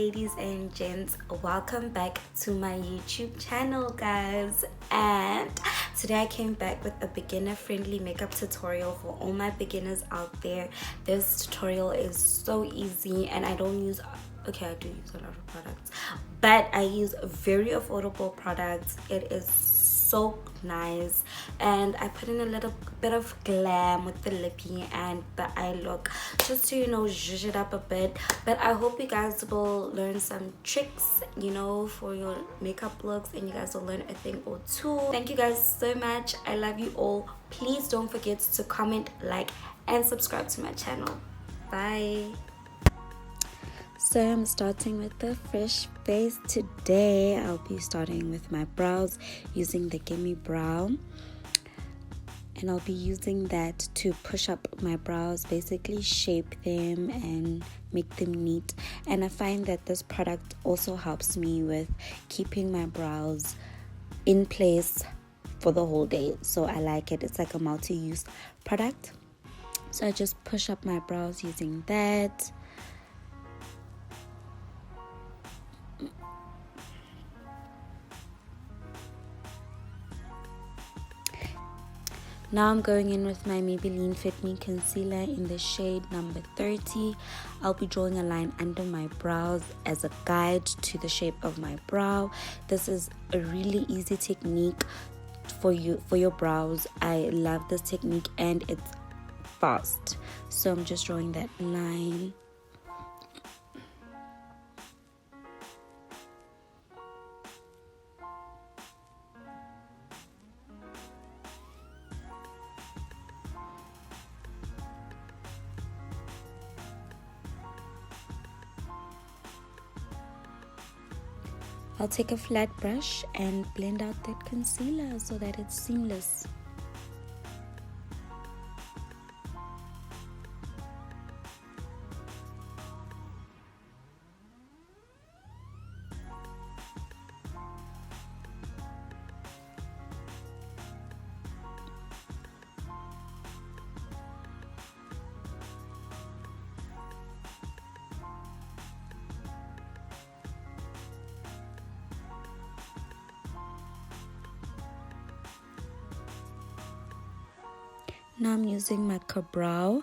ladies and gents, welcome back to my YouTube channel, guys. And today I came back with a beginner friendly makeup tutorial for all my beginners out there. This tutorial is so easy, and I don't use, okay, I do use a lot of products, but I use very affordable products. It is so nice, and I put in a little bit of glam with the lippy and the eye look, just to, you know, zhuzh it up a bit. But I hope you guys will learn some tricks, you know, for your makeup looks, and you guys will learn a thing or two. Thank you guys so much. I love you all. Please don't forget to comment, like, and subscribe to my channel. Bye. So I'm starting with the fresh face today. I'll be starting with my brows using the Gimme brow, and I'll be using that to push up my brows, basically shape them and make them neat. And I find that this product also helps me with keeping my brows in place for the whole day, so I like it. It's like a multi-use product. So I just push up my brows using that. Now I'm going in with my Maybelline Fit Me Concealer in the shade number 30. I'll be drawing a line under my brows as a guide to the shape of my brow. This is a really easy technique for your brows. I love this technique, and it's fast. So I'm just drawing that line. I'll take a flat brush and blend out that concealer so that it's seamless. Now I'm using my Brow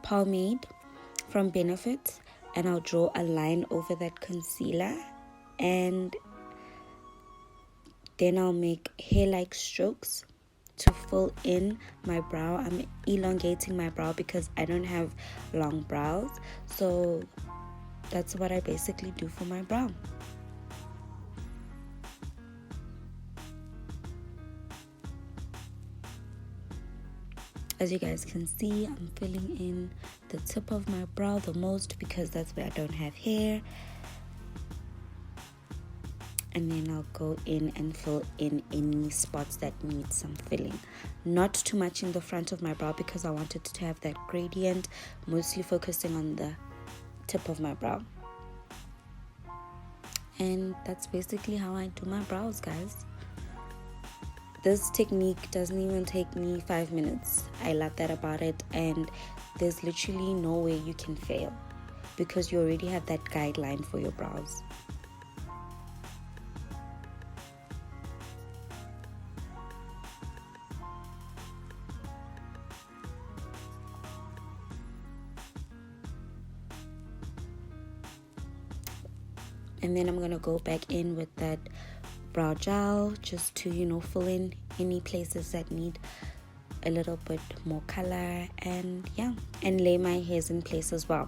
pomade from Benefit, and I'll draw a line over that concealer, and then I'll make hair-like strokes to fill in my brow. I'm elongating my brow because I don't have long brows, so that's what I basically do for my brow. As you guys can see, I'm filling in the tip of my brow the most because that's where I don't have hair. And then I'll go in and fill in any spots that need some filling. Not too much in the front of my brow because I wanted to have that gradient, mostly focusing on the tip of my brow. And that's basically how I do my brows, guys. This technique doesn't even take me 5 minutes. I love that about it, and there's literally no way you can fail because you already have that guideline for your brows. And then I'm going to go back in with that brow gel just to, you know, fill in any places that need a little bit more color, and yeah, and lay my hairs in place as well.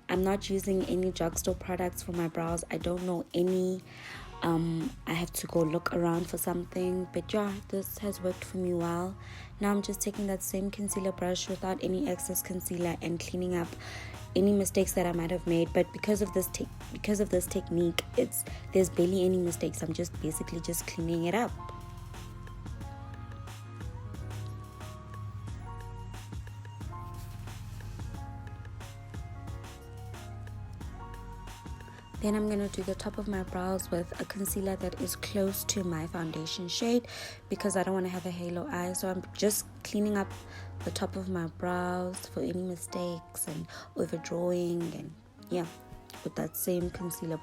I'm not using any drugstore products for my brows. I don't know any. I have to go look around for something, but yeah, this has worked for me well. Now I'm just taking that same concealer brush without any excess concealer and cleaning up any mistakes that I might have made. But because of this technique, there's barely any mistakes. I'm just basically just cleaning it up. Then I'm going to do the top of my brows with a concealer that is close to my foundation shade because I don't want to have a halo eye. So I'm just cleaning up the top of my brows for any mistakes and overdrawing, and yeah, with that same concealer.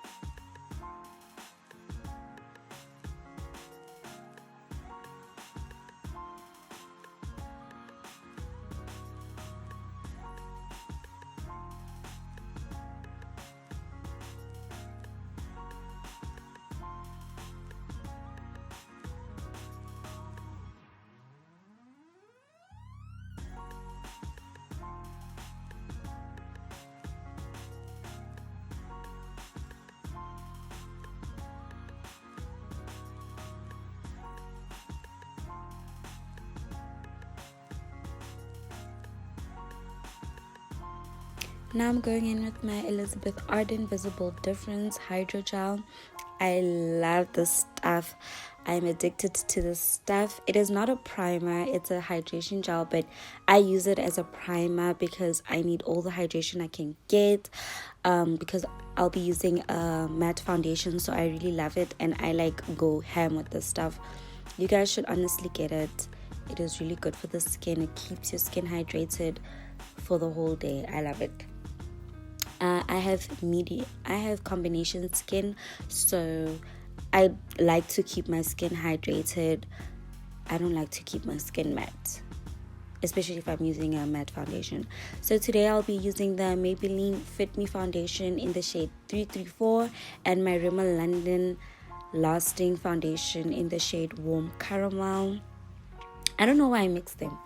Now I'm going in with my Elizabeth Arden Visible Difference Hydro Gel. I love this stuff. I'm addicted to this stuff. It is not a primer, it's a hydration gel, but I use it as a primer because I need all the hydration I can get, because I'll be using a matte foundation, so I really love it and I like go ham with this stuff. You guys should honestly get it. It is really good for the skin. It keeps your skin hydrated for the whole day. I love it. I have combination skin, so I like to keep my skin hydrated. I don't like to keep my skin matte, especially if I'm using a matte foundation. So today I'll be using the Maybelline Fit Me foundation in the shade 334 and my Rimmel London Lasting foundation in the shade Warm Caramel. I don't know why I mixed them.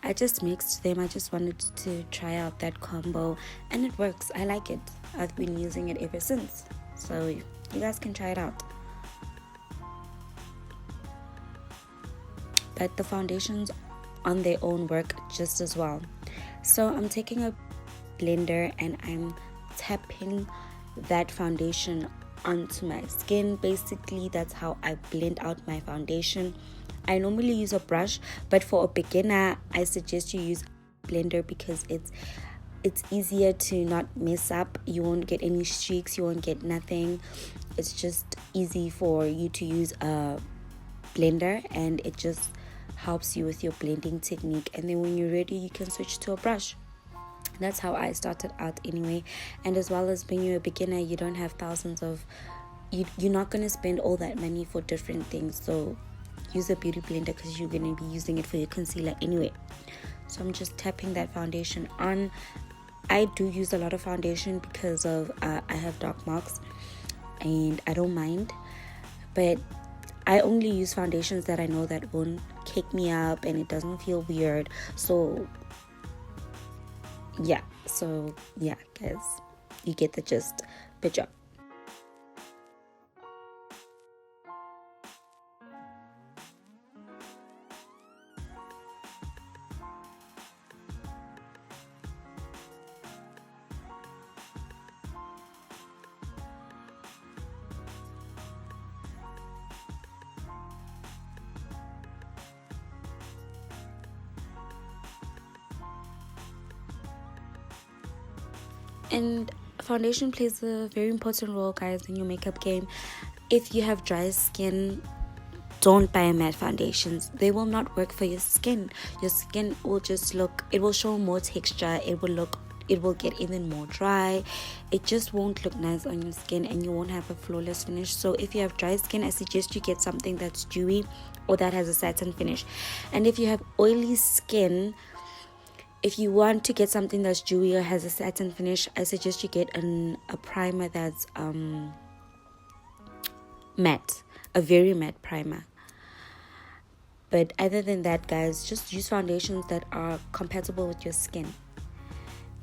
I just mixed them. I just wanted to try out that combo and it works. I like it. I've been using it ever since. So you guys can try it out. But the foundations on their own work just as well. So I'm taking a blender and I'm tapping that foundation onto my skin. Basically, that's how I blend out my foundation. I normally use a brush, but for a beginner, I suggest you use a blender because it's easier to not mess up. You won't get any streaks, you won't get nothing. It's just easy for you to use a blender and it just helps you with your blending technique. And then when you're ready, you can switch to a brush. That's how I started out anyway. And as well as when you're a beginner, you don't have thousands of... You're not going to spend all that money for different things. So use a beauty blender because you're going to be using it for your concealer anyway. So I'm just tapping that foundation on. I do use a lot of foundation because of I have dark marks and I don't mind, but I only use foundations that I know that won't kick me up and it doesn't feel weird. So yeah, guys, you get the gist. Good job. And foundation plays a very important role, guys, in your makeup game. If you have dry skin, don't buy matte foundations. They will not work for your skin. Your skin will just look, it will show more texture, it will get even more dry. It just won't look nice on your skin and you won't have a flawless finish. So if you have dry skin, I suggest you get something that's dewy or that has a satin finish. And if you have oily skin, if you want to get something that's dewy or has a satin finish, I suggest you get a primer that's matte, a very matte primer. But other than that, guys, just use foundations that are compatible with your skin.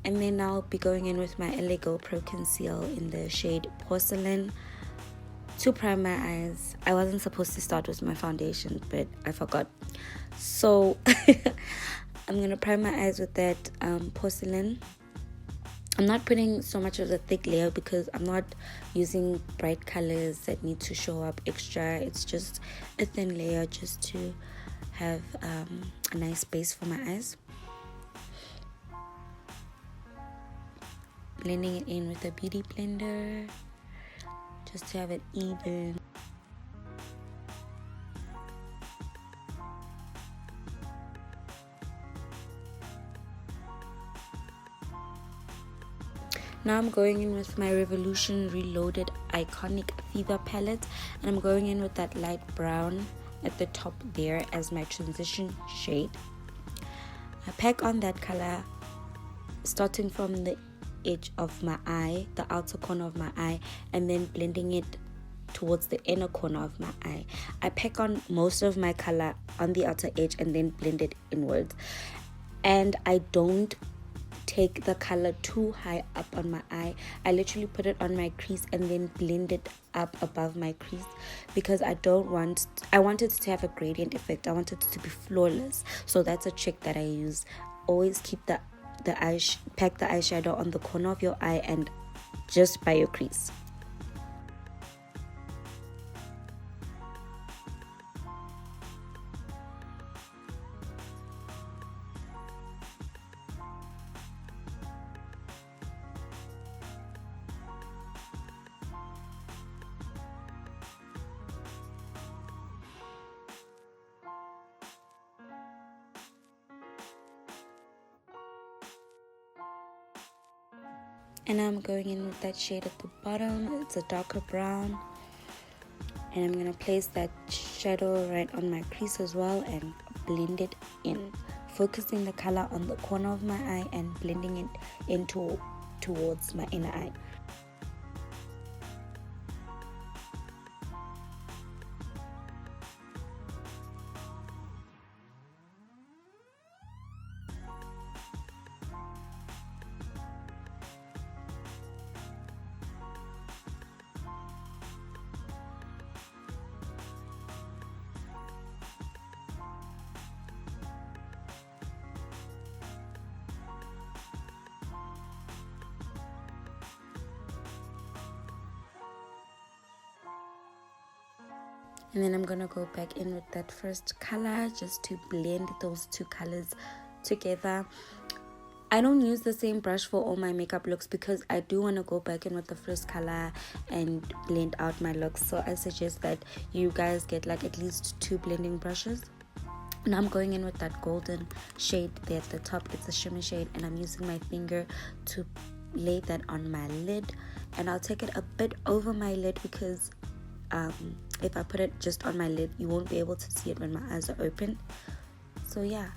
And then I'll be going in with my LA Girl Conceal in the shade Porcelain to prime my eyes. I wasn't supposed to start with my foundation, but I forgot. So I'm going to prime my eyes with that Porcelain. I'm not putting so much of a thick layer because I'm not using bright colors that need to show up extra. It's just a thin layer just to have a nice base for my eyes. Blending it in with a beauty blender just to have it even. Now I'm going in with my Revolution Reloaded Iconic Fever palette, and I'm going in with that light brown at the top there as my transition shade. I pack on that color starting from the edge of my eye, the outer corner of my eye, and then blending it towards the inner corner of my eye. I pack on most of my color on the outer edge and then blend it inwards. And I don't take the color too high up on my eye. I literally put it on my crease and then blend it up above my crease, because I want it to have a gradient effect. I want it to be flawless. So that's a trick that I use. Always keep pack the eyeshadow on the corner of your eye and just by your crease. And I'm going in with that shade at the bottom. It's a darker brown. And I'm going to place that shadow right on my crease as well and blend it in. Focusing the color on the corner of my eye and blending it into towards my inner eye. And then I'm gonna go back in with that first color just to blend those two colors together. I don't use the same brush for all my makeup looks because I do want to go back in with the first color and blend out my looks. So I suggest that you guys get like at least 2 blending brushes. Now I'm going in with that golden shade there at the top. It's a shimmer shade, and I'm using my finger to lay that on my lid. And I'll take it a bit over my lid because if I put it just on my lid, you won't be able to see it when my eyes are open. So yeah.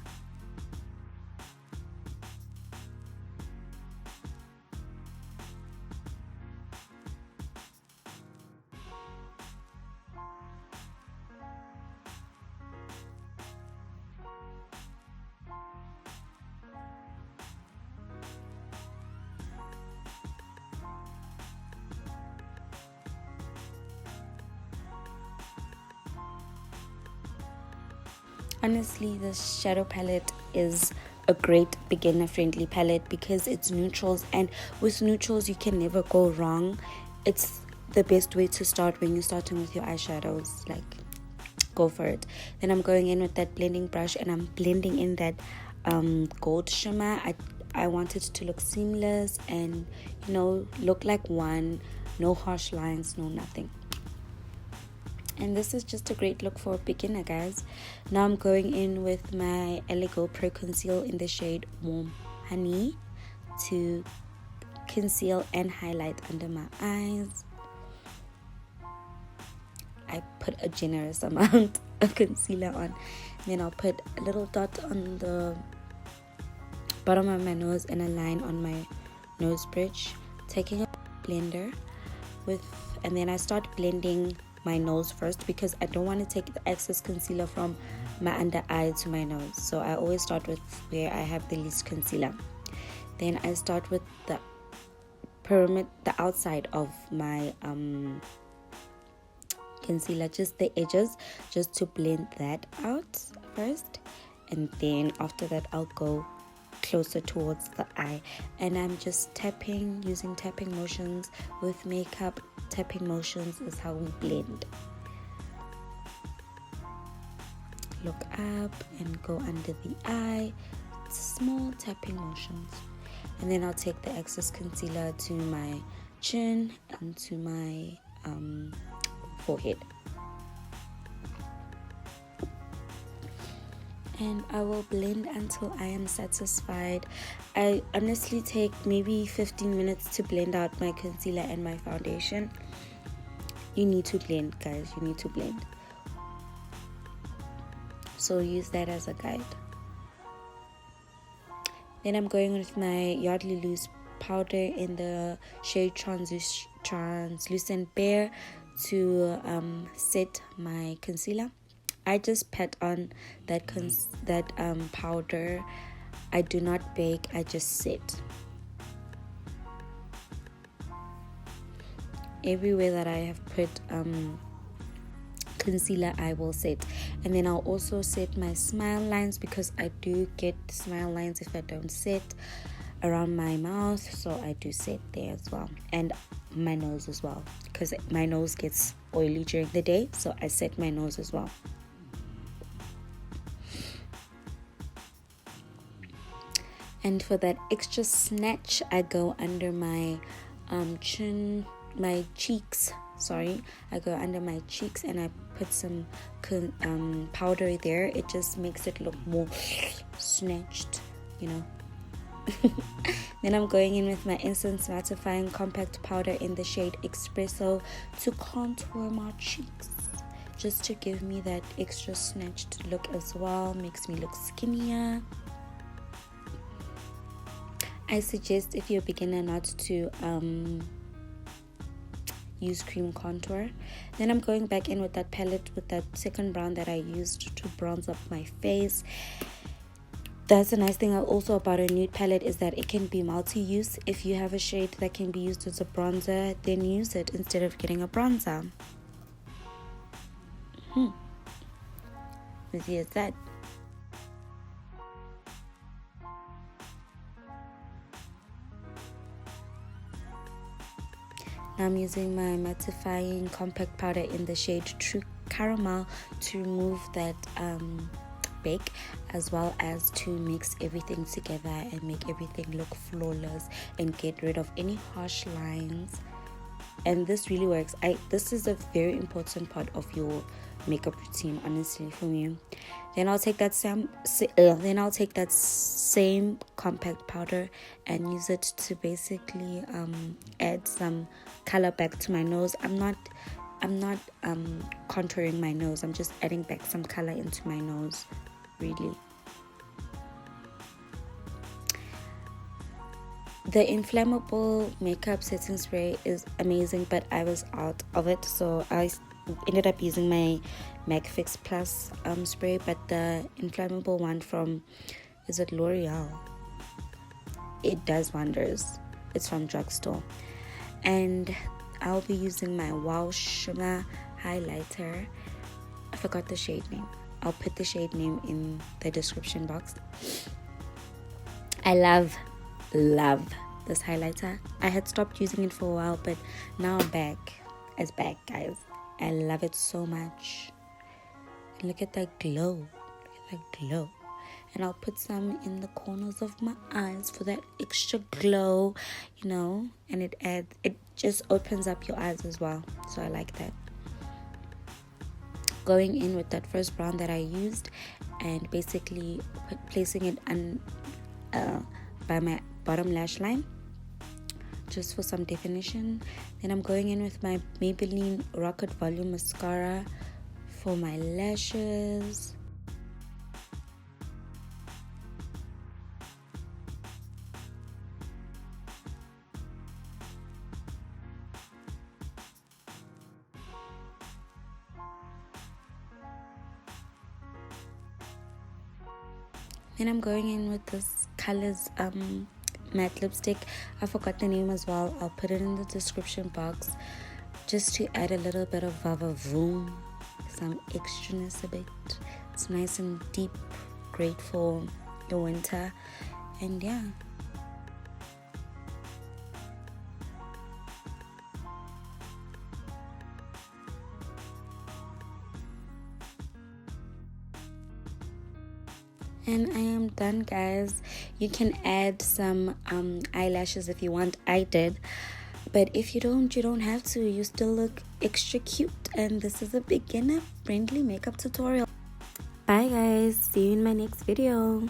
Honestly, this shadow palette is a great beginner friendly palette because it's neutrals, and with neutrals you can never go wrong. It's the best way to start when you're starting with your eyeshadows. Like, go for it. Then I'm going in with that blending brush and I'm blending in that gold shimmer. I want it to look seamless and, you know, look like one. No harsh lines, no nothing. And this is just a great look for a beginner, guys. Now I'm going in with my Girl Conceal in the shade Warm Honey to conceal and highlight under my eyes. I put a generous amount of concealer on. Then I'll put a little dot on the bottom of my nose and a line on my nose bridge. Taking a blender and then I start blending my nose first because I don't want to take the excess concealer from my under eye to my nose. So I always start with where I have the least concealer. Then I start with the pyramid, the outside of my concealer, just the edges, just to blend that out first. And then after that I'll go closer towards the eye, and I'm just tapping, using tapping motions with makeup. Tapping motions is how we blend. Look up and go under the eye, small tapping motions. And then I'll take the excess concealer to my chin and to my forehead. and I will blend until I am satisfied. I honestly take maybe 15 minutes to blend out my concealer and my foundation. You need to blend, guys, you need to blend. So use that as a guide. Then I'm going with my Yardley loose powder in the shade translucent Bare to set my concealer. I just pat on that powder. I do not bake, I just set. Everywhere that I have put concealer, I will set. And then I'll also set my smile lines, because I do get smile lines if I don't set around my mouth, so I do set there as well, and my nose as well, because my nose gets oily during the day, so I set my nose as well. And for that extra snatch, I go under my cheeks. I go under my cheeks and I put some powder there. It just makes it look more snatched, you know. Then I'm going in with my Essence Mattifying Compact Powder in the shade Espresso to contour my cheeks, just to give me that extra snatched look as well. Makes me look skinnier. I suggest, if you're a beginner, not to use cream contour. Then I'm going back in with that palette with that second brown that I used to bronze up my face. That's the nice thing also about a nude palette, is that it can be multi-use. If you have a shade that can be used as a bronzer, then use it instead of getting a bronzer. Easy as that. Now I'm using my mattifying compact powder in the shade True Caramel to remove that bake, as well as to mix everything together and make everything look flawless and get rid of any harsh lines. And this really works. This is a very important part of your makeup routine, honestly, for me. Then I'll take that same compact powder and use it to basically add some color back to my nose. I'm not contouring my nose. I'm just adding back some color into my nose, really. The inflammable makeup setting spray is amazing, but I was out of it, so I ended up using my MAC Fix Plus spray. But the inflammable one from, is it L'Oreal? It does wonders. It's from drugstore. And I'll be using my Wow Shimmer highlighter. I forgot the shade name. I'll put the shade name in the description box. I love this highlighter. I had stopped using it for a while, but now I'm back. It's back, guys. I love it so much. And look at that glow. And I'll put some in the corners of my eyes for that extra glow, you know. And it just opens up your eyes as well. So I like that. Going in with that first brown that I used, and basically placing it by my bottom lash line, just for some definition. Then I'm going in with my Maybelline Rocket Volume Mascara for my lashes. Then I'm going in with this Colors matte lipstick. I forgot the name as well. I'll put it in the description box, just to add a little bit of vava-voom, some extraness a bit. It's nice and deep, great for the winter. And yeah. And I am done, guys. You can add some eyelashes if you want. I did. But if you don't have to. You still look extra cute. And this is a beginner friendly makeup tutorial. Bye guys, see you in my next video.